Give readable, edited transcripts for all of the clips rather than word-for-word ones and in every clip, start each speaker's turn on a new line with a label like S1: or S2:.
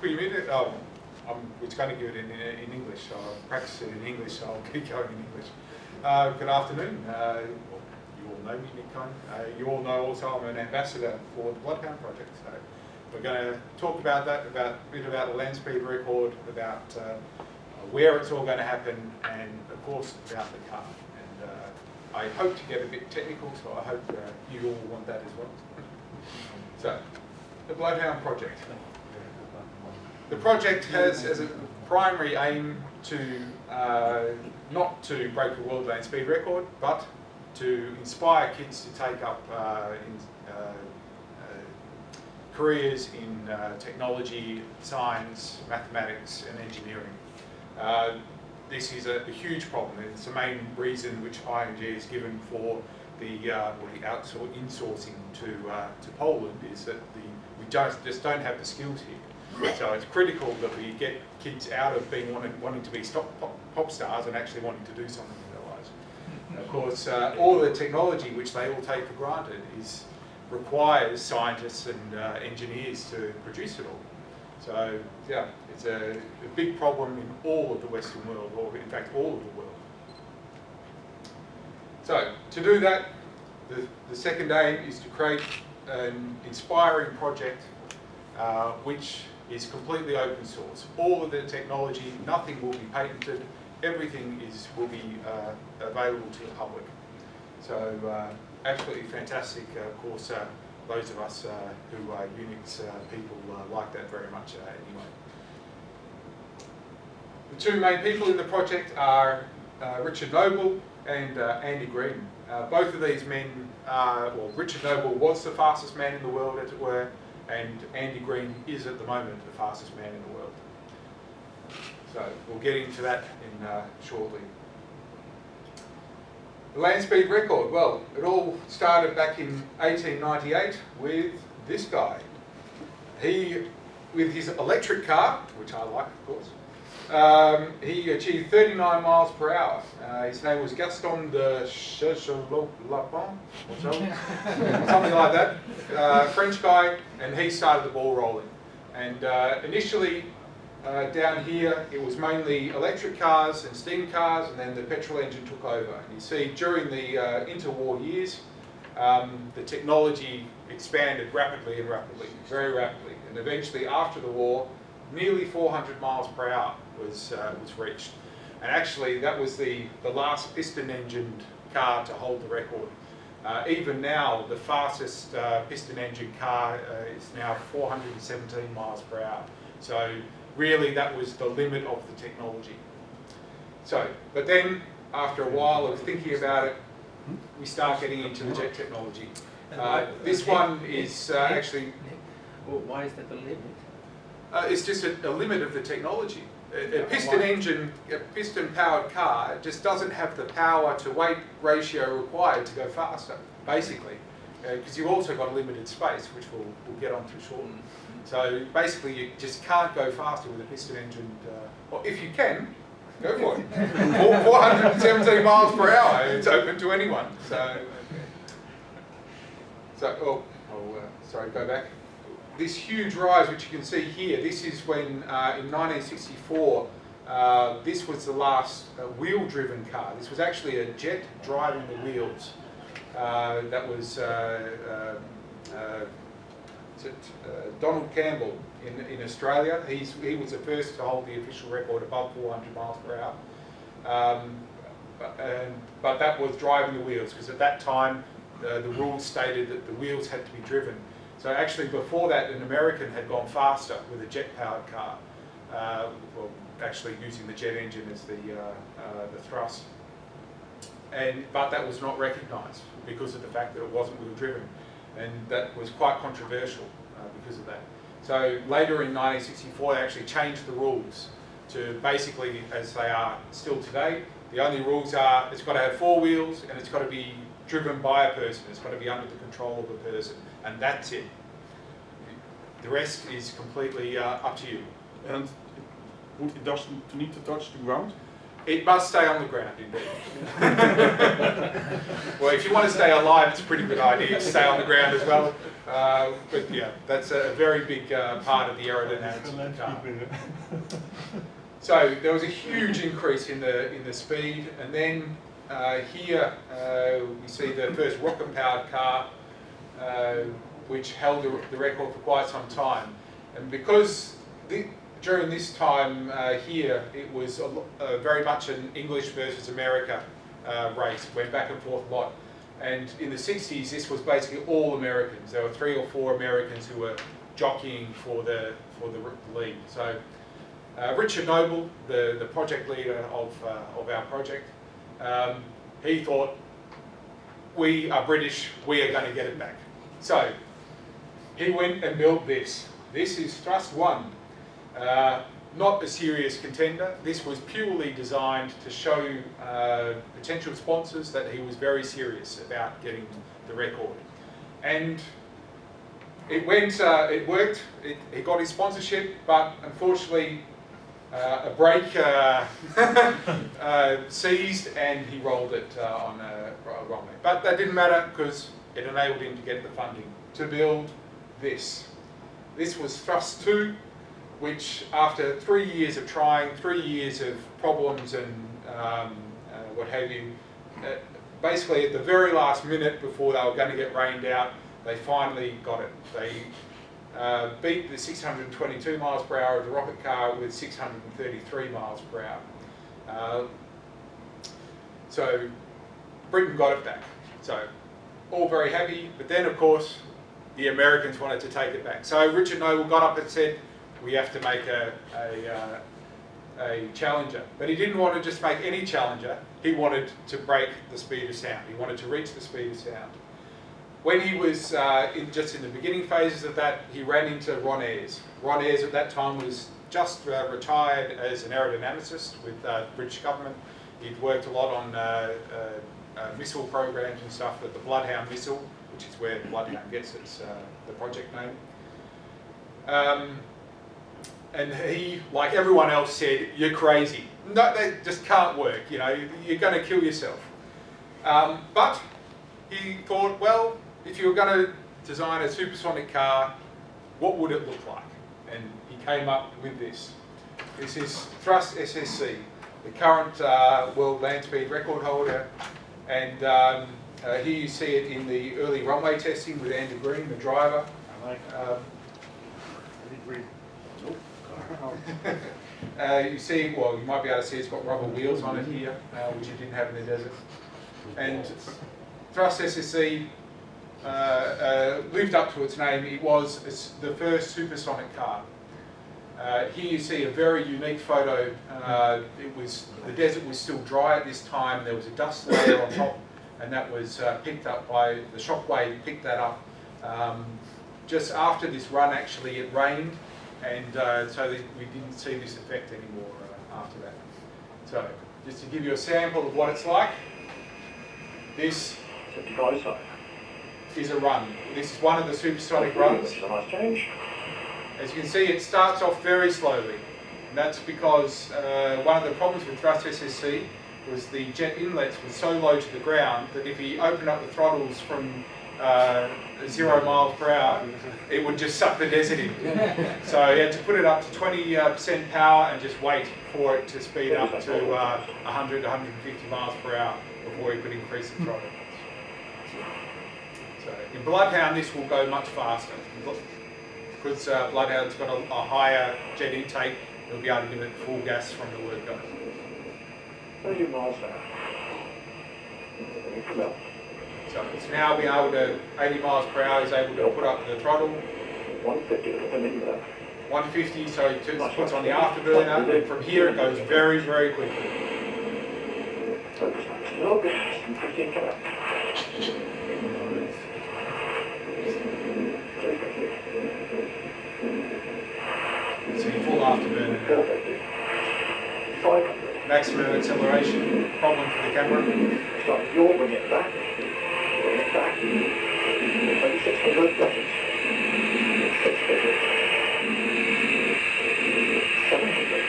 S1: Goedemiddag. Oh, I was going to give it in English, so I'll practice it in English, so I'll keep going in English. Good afternoon. Well, you all know me, Nick Cohn. You all know also I'm an ambassador for the Bloodhound Project. So we're going to talk about that, a bit about the land speed record, about where it's all going to happen, and of course about the car. And I hope to get a bit technical, so I hope you all want that as well. So, the Bloodhound Project. The project has as a primary aim to not to break the world land speed record, but to inspire kids to take up careers in technology, science, mathematics and engineering. This is a huge problem, and it's the main reason which ING is given for the insourcing to Poland, is that we just don't have the skills here. So it's critical that we get kids out of being wanting to be pop stars and actually wanting to do something in their lives. And of course, all the technology which they all take for granted requires scientists and engineers to produce it all. So yeah, it's a big problem in all of the Western world, or in fact all of the world. So to do that, the second aim is to create an inspiring project which is completely open source. All of the technology, nothing will be patented, everything will be available to the public. So absolutely fantastic. Of course, those of us who are Unix people like that very much anyway. The two main people in the project are Richard Noble and Andy Green. Both of these men, well, Richard Noble was the fastest man in the world, as it were, and Andy Green is at the moment the fastest man in the world. So we'll get into that shortly. The land speed record, well, it all started back in 1898 with this guy. He, with his electric car, which I like, of course, he achieved 39 miles per hour. His name was Gaston de Lapin, something like that, French guy, and he started the ball rolling. And initially, down here, it was mainly electric cars and steam cars, and then the petrol engine took over. And you see, during the interwar years, the technology expanded rapidly and rapidly, very rapidly. And eventually, after the war, nearly 400 miles per hour was reached. And actually, that was the last piston-engined car to hold the record. Even now, the fastest piston-engine car is now 417 miles per hour. So really, that was the limit of the technology. So, but then, after a while of thinking about it, we start getting into the jet technology. This one is actually...
S2: Well, why is that the limit?
S1: It's just a limit of the technology. A piston-powered car just doesn't have the power to weight ratio required to go faster, basically, because you've also got a limited space, which we'll get onto shortly. So basically, you just can't go faster with a piston-engined. Well, if you can, go for it. 417 miles per hour. It's open to anyone. Sorry, go back. This huge rise, which you can see here, this is when, in 1964, this was the last wheel-driven car. This was actually a jet driving the wheels. That was Donald Campbell in Australia. He was the first to hold the official record above 400 miles per hour. But that was driving the wheels, because at that time, the rules stated that the wheels had to be driven. So actually before that, an American had gone faster with a jet-powered car, well, actually using the jet engine as the thrust. But that was not recognised because of the fact that it wasn't wheel-driven. And that was quite controversial because of that. So later in 1964, they actually changed the rules to basically, as they are still today, the only rules are it's got to have 4 wheels and it's got to be driven by a person. It's got to be under the control of a person, and that's it. The rest is completely up to you.
S3: And it doesn't need to touch the ground?
S1: It must stay on the ground, indeed. Well, if you want to stay alive, it's a pretty good idea to stay on the ground as well. But yeah, that's a very big part of the aerodynamics of the car. So there was a huge increase in the speed, and then here we see the first rocket-powered car, which held the record for quite some time. And because during this time here, it was very much an English versus America race. It went back and forth a lot. And in the 60s, this was basically all Americans. There were 3 or 4 Americans who were jockeying for the lead. So Richard Noble, the project leader of our project, he thought, we are British, we are going to get it back. So he went and built this. This is Thrust 1. Not a serious contender. This was purely designed to show potential sponsors that he was very serious about getting the record. And it went, it worked, he got his sponsorship, but unfortunately a brake seized and he rolled it on a runway. But that didn't matter because it enabled him to get the funding to build this. This was Thrust 2, which after 3 years of trying, 3 years of problems and what have you, basically at the very last minute before they were going to get rained out, they finally got it. They beat the 622 miles per hour of the rocket car with 633 miles per hour. So Britain got it back. So all very happy, but then of course the Americans wanted to take it back. So Richard Noble got up and said, we have to make a challenger. But he didn't want to just make any challenger, he wanted to break the speed of sound. He wanted to reach the speed of sound. When he was just in the beginning phases of that, he ran into Ron Ayres. Ron Ayres at that time was just retired as an aerodynamicist with the British government. He'd worked a lot on missile programs and stuff, the Bloodhound missile, which is where Bloodhound gets its the project name. And he, like everyone else, said, "You're crazy. No, that just can't work. You know, you're going to kill yourself." But he thought, well, if you were going to design a supersonic car, what would it look like? And he came up with this. This is Thrust SSC, the current world land speed record holder. And here you see it in the early runway testing with Andrew Green, the driver.
S3: I like
S1: you see, well, you might be able to see it's got rubber wheels on it here, which you didn't have in the desert. And Thrust SSC lived up to its name. It was the first supersonic car. Here you see a very unique photo. The desert was still dry at this time. There was a dust layer on top, and that was picked up by the shock wave. Picked that up. Just after this run, actually, it rained, and so we didn't see this effect anymore after that. So, just to give you a sample of what it's like, this is a run. This is one of the supersonic runs.
S4: This is a nice change.
S1: As you can see, it starts off very slowly, and that's because one of the problems with Thrust SSC was the jet inlets were so low to the ground that if he opened up the throttles from 0 miles per hour, it would just suck the desert in. So he had to put it up to 20% power and just wait for it to speed up to 100, 150 miles per hour before he could increase the throttle. So in Bloodhound, this will go much faster. Because Bloodhound's got a higher jet intake, it'll be able to give it full gas from the word go.
S4: 30 miles an hour. Come out.
S1: So it's now being able to, 80 miles per hour, is able to put up the throttle.
S4: 150, come in there.
S1: 150, so it puts on the afterburner, and from here it goes very, very quickly.
S4: Focus on still gas and 15 come out. Very quickly.
S1: See full afterburner.
S4: Perfect. 500.
S1: Maximum acceleration, problem for the camera.
S4: So you'll bring it back. Bring it back. 2600 seconds. 600. 700.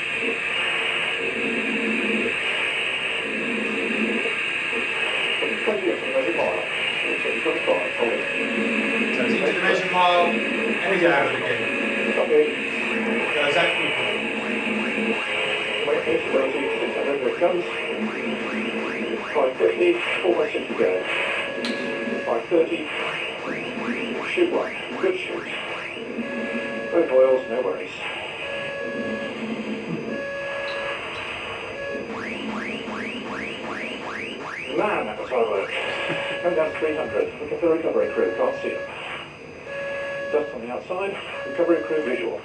S4: comes. 550, almost in to go. 530, shoot one, good shoot. Both oils, no worries. Man, that was hard work. Come down to 300, look at the recovery crew, can't see them. Dust on the outside, recovery crew visual.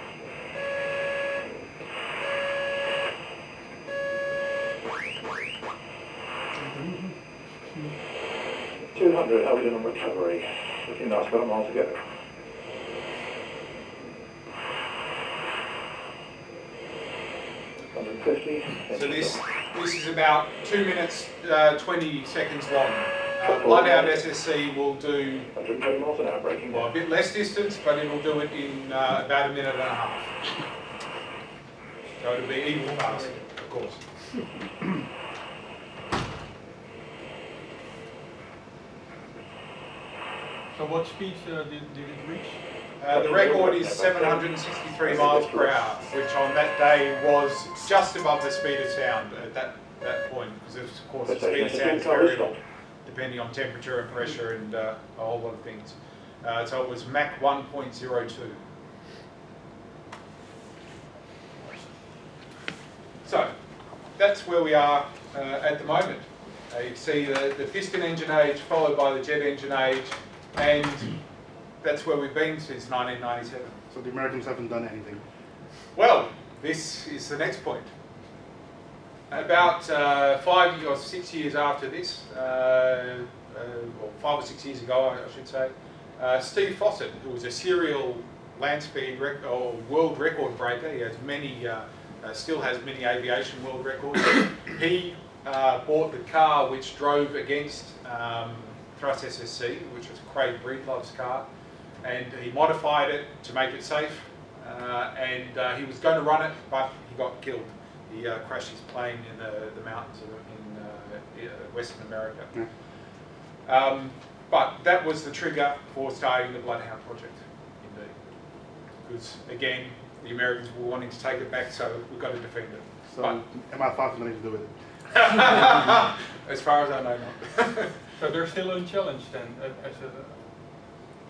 S4: $200, how are we doing on recovery? Looking nice, got a mile to go. $150.
S1: So this is about 2 minutes 20 seconds long. Bloodhound SSC will do
S4: 120 miles an hour braking.
S1: well, a bit less distance, but it will do it in about a minute and a half. So it'll be even faster, of course.
S3: So what speed did it reach?
S1: The record is 763 miles per hour, which on that day was just above the speed of sound at that point, because of course the speed of sound is variable depending on temperature and pressure and a whole lot of things. So it was Mach 1.02. So that's where we are at the moment. You can see the piston engine age followed by the jet engine age, and that's where we've been since 1997.
S5: So the Americans haven't done anything.
S1: Well, this is the next point. About 5 or 6 years after this, or 5 or 6 years ago, I should say, Steve Fawcett, who was a serial land speed or world record breaker, he has many, still has many aviation world records. He bought the car which drove against Thrust SSC, which was Craig Breedlove's car, and he modified it to make it safe, and he was going to run it, but he got killed. He crashed his plane in the mountains in Western America.
S5: Yeah.
S1: But that was the trigger for starting the Bloodhound Project, indeed. Because, again, the Americans were wanting to take it back, so we've got to defend it.
S5: So
S1: But,
S5: MI5 has nothing to do with it.
S1: as far as I know, not.
S3: So they're still unchallenged then?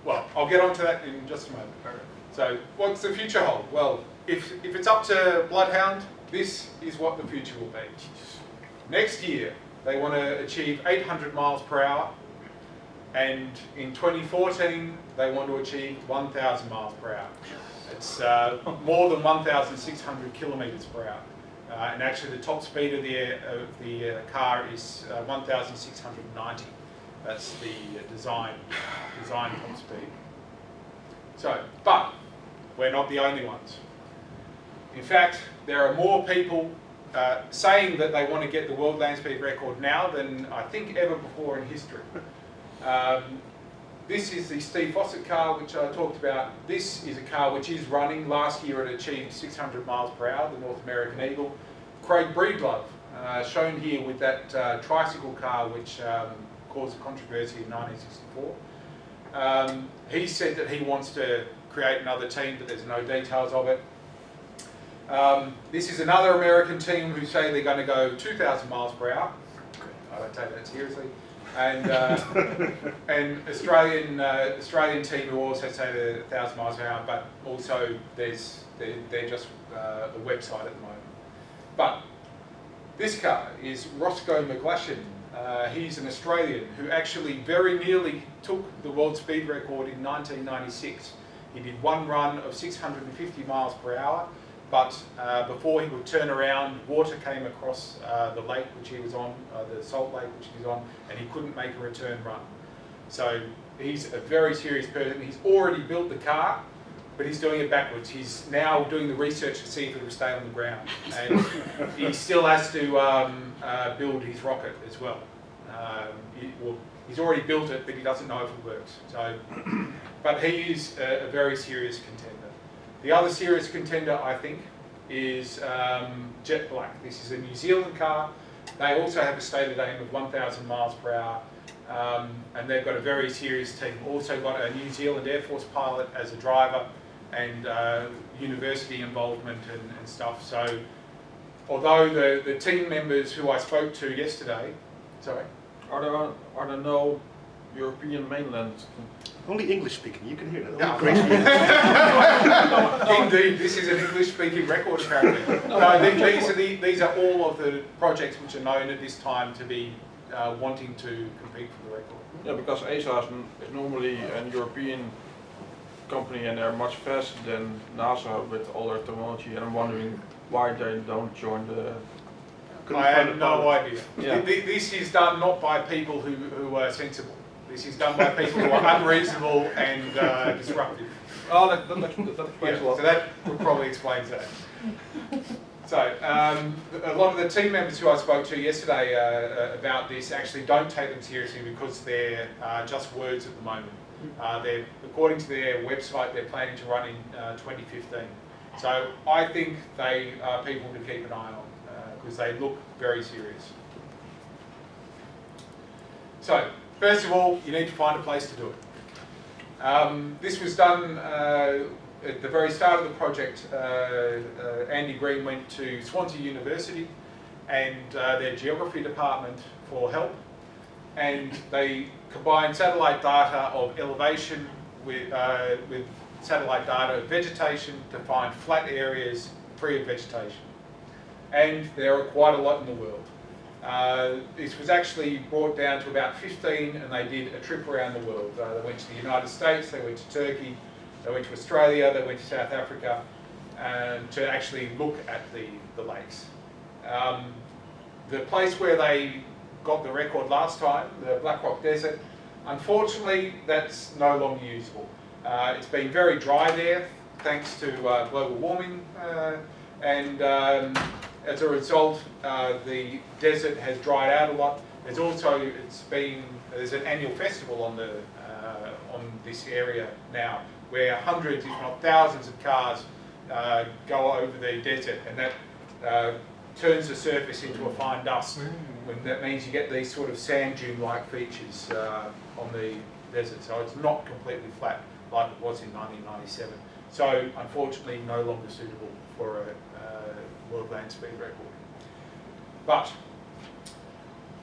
S1: Well, I'll get onto that in just a moment. So, what's the future hold? Well, if it's up to Bloodhound, this is what the future will be. Next year, they want to achieve 800 miles per hour, and in 2014, they want to achieve 1,000 miles per hour. It's more than 1,600 kilometers per hour. And actually, the top speed of the car is 1,690. That's the design top speed. So, but we're not the only ones. In fact, there are more people saying that they want to get the world land speed record now than I think ever before in history. This is the Steve Fawcett car, which I talked about. This is a car which is running. Last year it achieved 600 miles per hour, the North American Eagle. Craig Breedlove, shown here with that tricycle car which caused controversy in 1964. He said that he wants to create another team, but there's no details of it. This is another American team who say they're going to go 2,000 miles per hour. I don't take that seriously. And an Australian team who also say they're 1,000 miles per hour, but also they're just the website at the moment. But this car is Roscoe McGlashan. He's an Australian who actually very nearly took the world speed record in 1996. He did one run of 650 miles per hour, but before he could turn around, water came across the lake which he was on, the Salt Lake which he was on, and he couldn't make a return run. So he's a very serious person. He's already built the car, but he's doing it backwards. He's now doing the research to see if it will stay on the ground. And he still has to build his rocket as well. He's already built it, but he doesn't know if it works. So, but he is a very serious contender. The other serious contender, I think, is Jet Black. This is a New Zealand car. They also have a stated aim of 1,000 miles per hour. And they've got a very serious team. Also got a New Zealand Air Force pilot as a driver, and university involvement and stuff. So although the team members who I spoke to yesterday, sorry?
S2: Are there no European mainland?
S5: Only English speaking, you can hear that.
S1: No.
S5: Only great
S1: Indeed, this is an English-speaking record apparently. No, these are all of the projects which are known at this time to be wanting to compete for the record.
S2: Yeah, because ESA is normally a European company and they're much faster than NASA with all their technology, and I'm wondering why they don't join the...
S1: I have no idea.
S2: Yeah.
S1: This is done not by people who are sensible. This is done by people who are unreasonable and disruptive.
S2: Oh, that explains
S1: Yeah,
S2: a lot.
S1: so that probably explains that. So, a lot of the team members who I spoke to yesterday about this actually don't take them seriously because they're just words at the moment. According to their website, they're planning to run in 2015. So I think they are people to keep an eye on because they look very serious. So, first of all, you need to find a place to do it. This was done at the very start of the project. Andy Green went to Swansea University and their geography department for help, and they combined satellite data of elevation with satellite data of vegetation to find flat areas free of vegetation. And there are quite a lot in the world. This was actually brought down to about 15, and they did a trip around the world. They went to the United States, they went to Turkey, they went to Australia, they went to South Africa to actually look at the lakes. The place where they got the record last time, the Black Rock Desert, unfortunately that's no longer usable. It's been very dry there thanks to global warming, and as a result the desert has dried out a lot. There's also there's an annual festival on this area now where hundreds if not thousands of cars go over the desert, and that turns the surface into a fine dust. That means you get these sort of sand dune-like features on the desert, so it's not completely flat like it was in 1997. So unfortunately no longer suitable for a world land speed record. But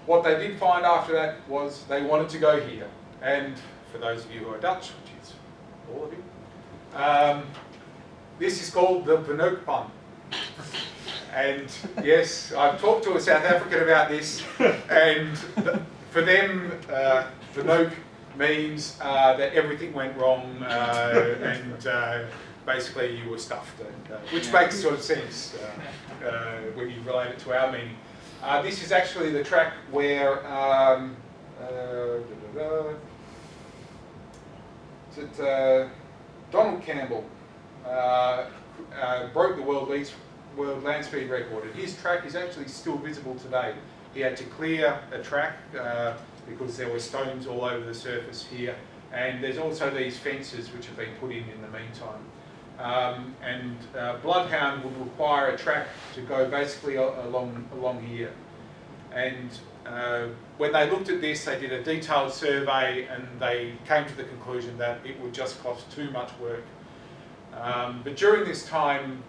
S1: what they did find after that was they wanted to go here, and for those of you who are Dutch, which is all of you, this is called the Vanookpan. And yes, I've talked to a South African about this, and for them, Vanook means that everything went wrong and basically you were stuffed, which makes sort of sense when you relate it to our meaning. This is actually the track where Donald Campbell broke the world land speed record, and his track is actually still visible today. He had to clear a track because there were stones all over the surface here, and there's also these fences which have been put in the meantime. Bloodhound would require a track to go basically along here. And when they looked at this, they did a detailed survey and they came to the conclusion that it would just cost too much work. But during this time,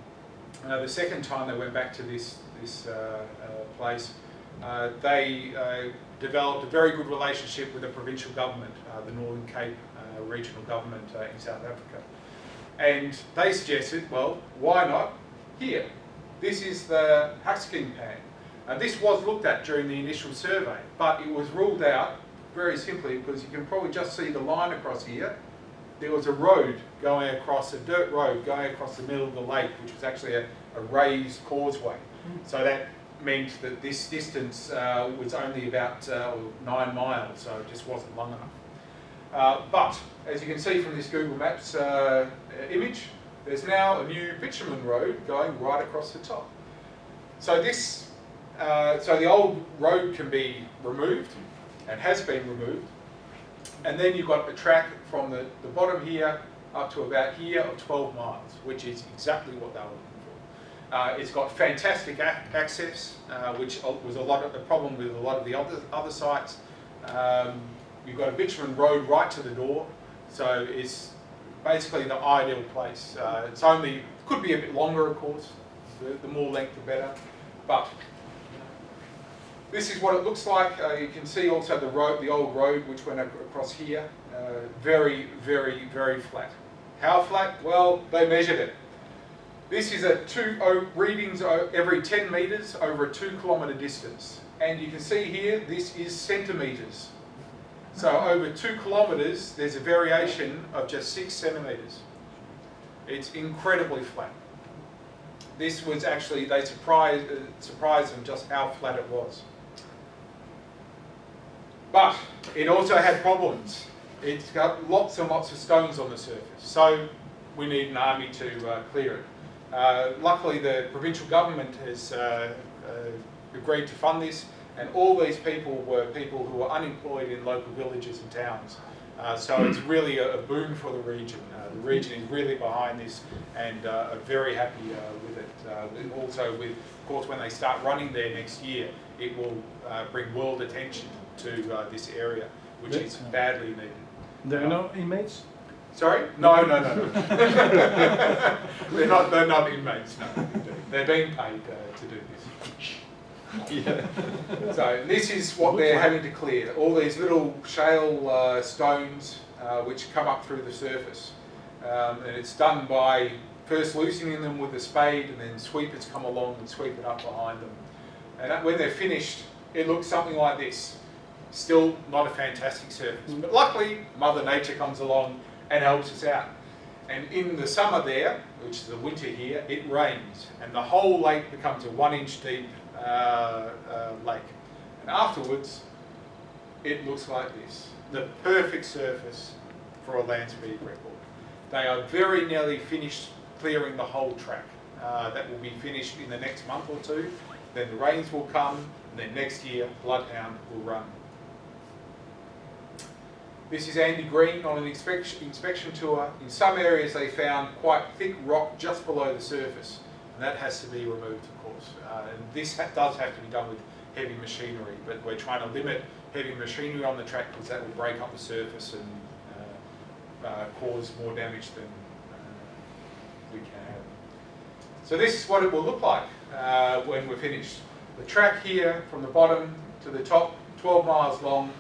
S1: the second time they went back to this place, they developed a very good relationship with the provincial government, the Northern Cape regional government in South Africa. And they suggested, well, why not here? This is the Husking Pan. This was looked at during the initial survey, but it was ruled out very simply because you can probably just see the line across here. There was a road going across, a dirt road going across the middle of the lake, which was actually a raised causeway. So that meant that this distance was only about 9 miles, so it just wasn't long enough. But as you can see from this Google Maps image, there's now a new bitumen road going right across the top. So this, so the old road can be removed and has been removed, and then you've got a track from the bottom here up to about here of 12 miles, which is exactly what they were looking for. It's got fantastic access, which was a problem with a lot of the other sites. You've got a bitumen road right to the door, so it's basically the ideal place. Could be a bit longer, of course. The more length, the better. But this is what it looks like. You can see also the road, the old road which went across here. Very, very, very flat. How flat? Well, they measured it. This is at readings every 10 metres over a 2 kilometre distance. And you can see here, this is centimetres. So over 2 kilometres, there's a variation of just 6 centimetres. It's incredibly flat. This was actually, they surprised them just how flat it was. But it also had problems. It's got lots and lots of stones on the surface. So we need an army to clear it. Luckily, the provincial government has agreed to fund this, and all these people were people who were unemployed in local villages and towns. So it's really a boon for the region. The region is really behind this and are very happy with it. Also, with, of course, when they start running there next year, it will bring world attention to this area, which is badly needed.
S5: There are no inmates?
S1: Sorry? No. they're not inmates, no. They're being paid to do this.
S5: Yeah.
S1: So this is what they're having to clear. All these little shale stones which come up through the surface. And it's done by first loosening them with a spade, and then sweepers come along and sweep it up behind them. And when they're finished, it looks something like this. Still not a fantastic surface, but luckily Mother Nature comes along and helps us out. And in the summer there, which is the winter here, it rains, and the whole lake becomes a 1-inch deep lake. And afterwards, it looks like this. The perfect surface for a land speed record. They are very nearly finished clearing the whole track. That will be finished in the next month or two. Then the rains will come, and then next year, Bloodhound will run. This is Andy Green on an inspection tour. In some areas they found quite thick rock just below the surface, and that has to be removed, of course. And this does have to be done with heavy machinery, but we're trying to limit heavy machinery on the track because that will break up the surface and cause more damage than we can have. So this is what it will look like when we're finished. The track here from the bottom to the top, 12 miles long,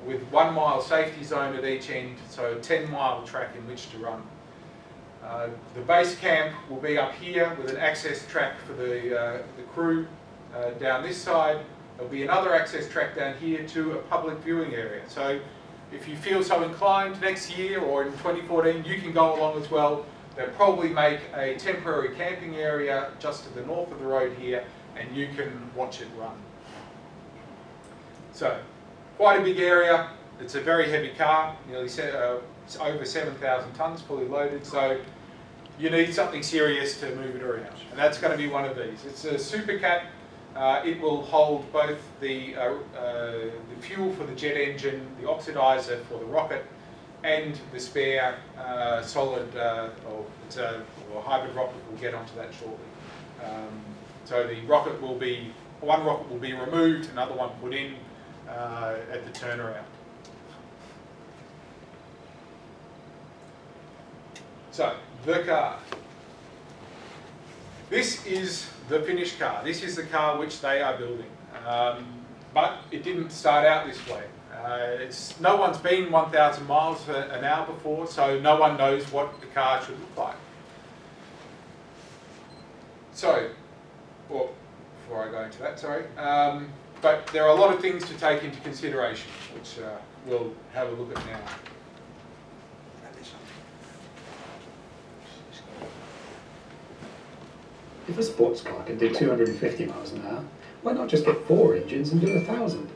S1: with 1 mile safety zone at each end, so a 10-mile track in which to run. The base camp will be up here with an access track for the crew down this side. There'll be another access track down here to a public viewing area. So if you feel so inclined next year or in 2014, you can go along as well. They'll probably make a temporary camping area just to the north of the road here, and you can watch it run. So, quite a big area. It's a very heavy car, nearly it's over 7,000 tonnes fully loaded, so you need something serious to move it around. And that's going to be one of these. It's a Super Cat. It will hold both the fuel for the jet engine, the oxidizer for the rocket, and the spare solid, it's a hybrid rocket. We'll get onto that shortly. So the rocket will be, one rocket will be removed, another one put in at the turnaround. So, the car. This is the finished car. This is the car which they are building. But it didn't start out this way. No one's been 1,000 miles an hour before, so no one knows what the car should look like. So, well, before I go into that, sorry. But there are a lot of things to take into consideration, which we'll have a look at now.
S6: If a sports car can do 250 miles an hour, why not just get 4 engines and do 1,000?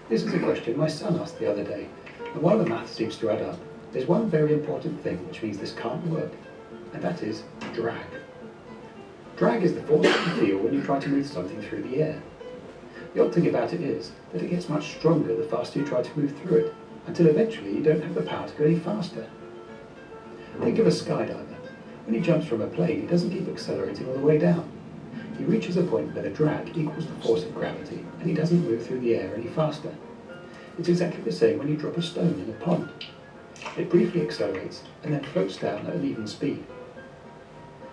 S6: This is a question my son asked the other day, and while the math seems to add up, there's one very important thing which means this can't work, and that is drag. Drag is the force that you feel when you try to move something through the air. The odd thing about it is that it gets much stronger the faster you try to move through it, until eventually you don't have the power to go any faster. Think of a skydiver. When he jumps from a plane, he doesn't keep accelerating all the way down. He reaches a point where the drag equals the force of gravity, and he doesn't move through the air any faster. It's exactly the same when you drop a stone in a pond. It briefly accelerates, and then floats down at an even speed.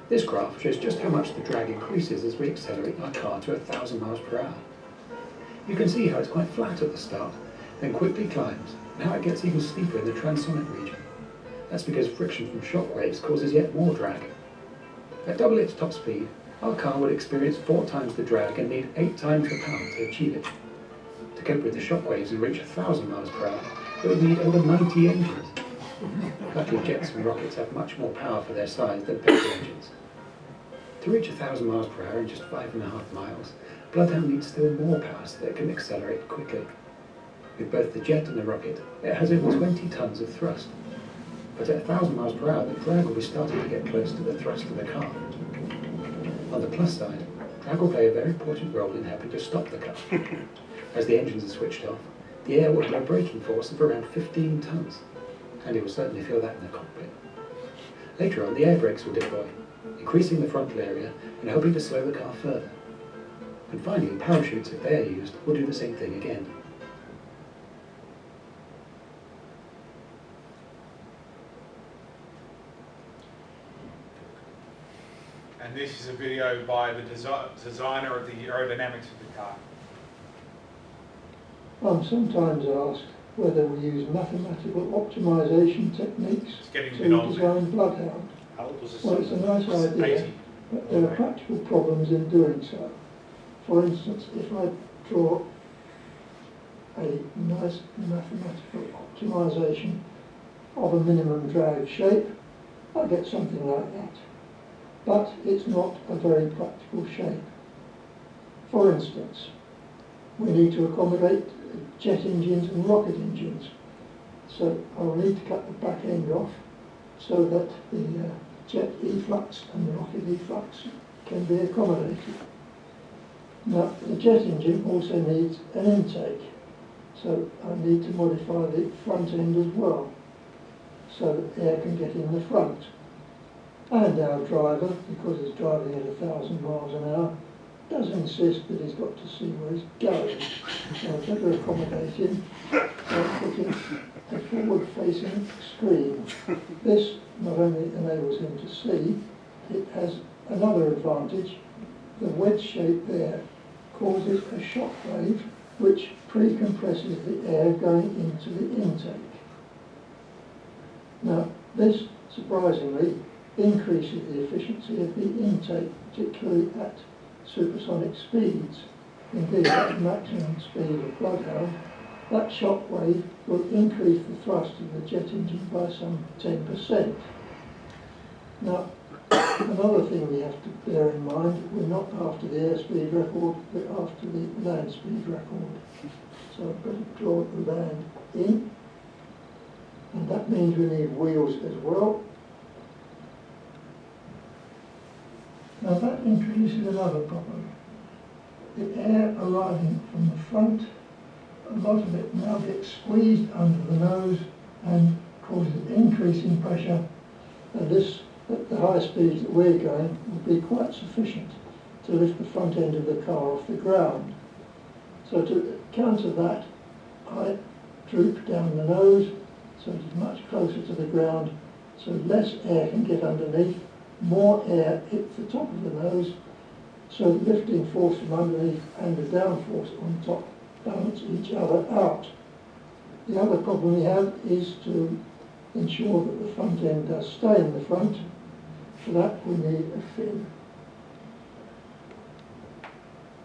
S6: This graph shows just how much the drag increases as we accelerate our car to 1,000 miles per hour. You can see how it's quite flat at the start, then quickly climbs, and how it gets even steeper in the transonic region. That's because friction from shock waves causes yet more drag. At double its top speed, our car would experience 4 times the drag and need 8 times the power to achieve it. To cope with the shock waves and reach 1,000 miles per hour, it would need over 90 engines. Luckily, jets and rockets have much more power for their size than petrol engines. To reach 1,000 miles per hour in just 5.5 miles, Bloodhound needs still more power so that it can accelerate quickly. With both the jet and the rocket, it has over 20 tons of thrust. But at 1,000 miles per hour, the drag will be starting to get close to the thrust of the car. On the plus side, drag will play a very important role in helping to stop the car. As the engines are switched off, the air will have a braking force of around 15 tons, and you will certainly feel that in the cockpit. Later on, the air brakes will deploy, increasing the frontal area and helping to slow the car further. And finally, parachutes, if they are used, will do the same thing again.
S1: And this is a video by the designer of the aerodynamics of the car.
S7: I'm sometimes asked whether we use mathematical optimization techniques
S1: It's getting a
S7: to
S1: bit old.
S7: design Bloodhound.
S1: How old was this?
S7: Well, it's a nice idea,
S1: 80.
S7: but there are practical problems in doing so. For instance, if I draw a nice mathematical optimization of a minimum drag shape, I get something like that. But it's not a very practical shape. For instance, we need to accommodate jet engines and rocket engines. So I'll need to cut the back end off so that the jet efflux and the rocket efflux can be accommodated. Now, the jet engine also needs an intake, so I need to modify the front end as well, so that air can get in the front. And our driver, because he's driving at 1,000 miles an hour, does insist that he's got to see where he's going. So I've got to accommodate him by putting a forward-facing screen. This not only enables him to see, it has another advantage. The wedge shape there causes a shock wave which pre-compresses the air going into the intake. Now, this, surprisingly, increases the efficiency of the intake, particularly at supersonic speeds. Indeed, at the maximum speed of Bloodhound, that shock wave will increase the thrust of the jet engine by some 10%. Now, another thing we have to bear in mind, we're not after the airspeed record, we're after the land speed record. So I've got to draw the land in, and that means we need wheels as well. Now that introduces another problem. The air arriving from the front, a lot of it now gets squeezed under the nose and causes increase in pressure, and this, at the high speeds that we're going, will be quite sufficient to lift the front end of the car off the ground. So to counter that, I droop down the nose so it is much closer to the ground, so less air can get underneath. More air hits the top of the nose, so the lifting force from underneath and the downforce on top balance each other out. The other problem we have is to ensure that the front end does stay in the front. For that we need a fin.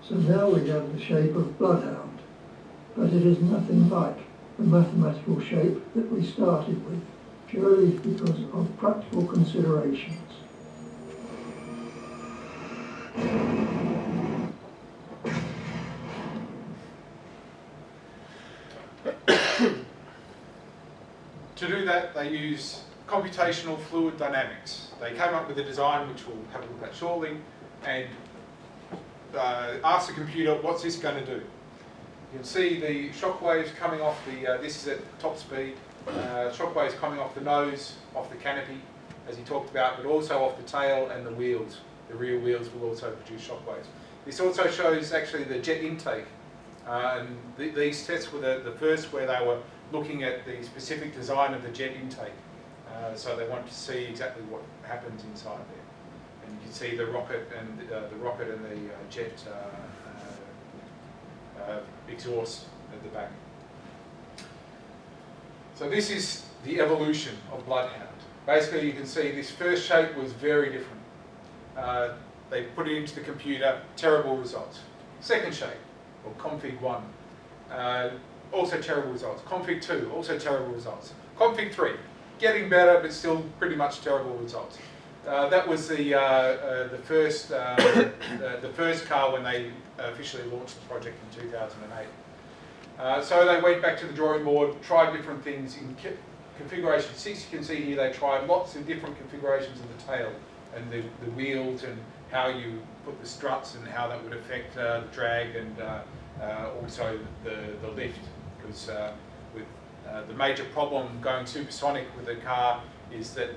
S7: So now we have the shape of Bloodhound, but it is nothing like the mathematical shape that we started with, purely because of practical considerations.
S1: To do that, they use computational fluid dynamics. They came up with a design, which we'll have a look at shortly, and asked the computer, what's this going to do? You can see the shock waves coming off the, this is at top speed, shock waves coming off the nose, off the canopy, as he talked about, but also off the tail and the wheels. The rear wheels will also produce shock waves. This also shows actually the jet intake. And these tests were the first where they were looking at the specific design of the jet intake. So they want to see exactly what happens inside there. And you can see the rocket and the jet exhaust at the back. So this is the evolution of Bloodhound. Basically, you can see this first shape was very different. They put it into the computer, terrible results. Second shape, or config 1, also terrible results. Config 2, also terrible results. Config 3, getting better, but still pretty much terrible results. That was the first car when they officially launched the project in 2008. So they went back to the drawing board, tried different things. In configuration 6, you can see here they tried lots of different configurations of the tail and the wheels and how you put the struts and how that would affect the drag and also the lift. Because with the major problem going supersonic with the car is that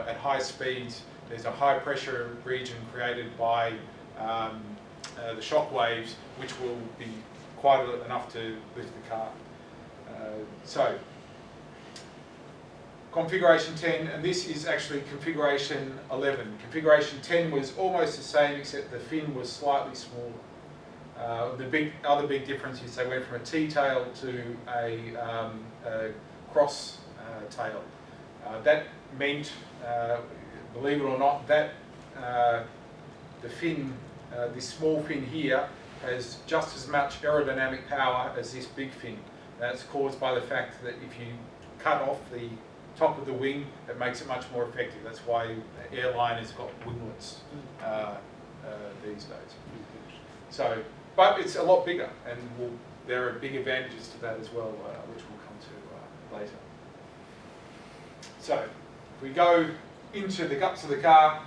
S1: at high speeds there's a high pressure region created by the shock waves, which will be quite enough to lift the car. So configuration 10, and this is actually configuration 11. Configuration 10 was almost the same, except the fin was slightly smaller. The other big difference is they went from a T-tail to a cross tail. That meant, believe it or not, that the fin, this small fin here, has just as much aerodynamic power as this big fin. That's caused by the fact that if you cut off the top of the wing, it makes it much more effective. That's why the airline has got winglets these days. So, but it's a lot bigger, and there are big advantages to that as well, which we'll come to later. So, if we go into the guts of the car,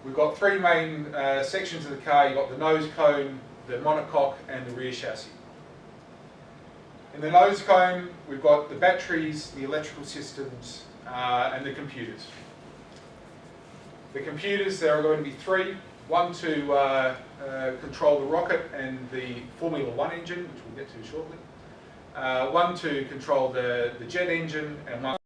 S1: we've got three main sections of the car. You've got the nose cone, the monocoque, and the rear chassis. In the nose cone, we've got the batteries, the electrical systems, and the computers. The computers, there are going to be three. One to control the rocket and the Formula 1 engine, which we'll get to shortly. One to control the jet engine, and one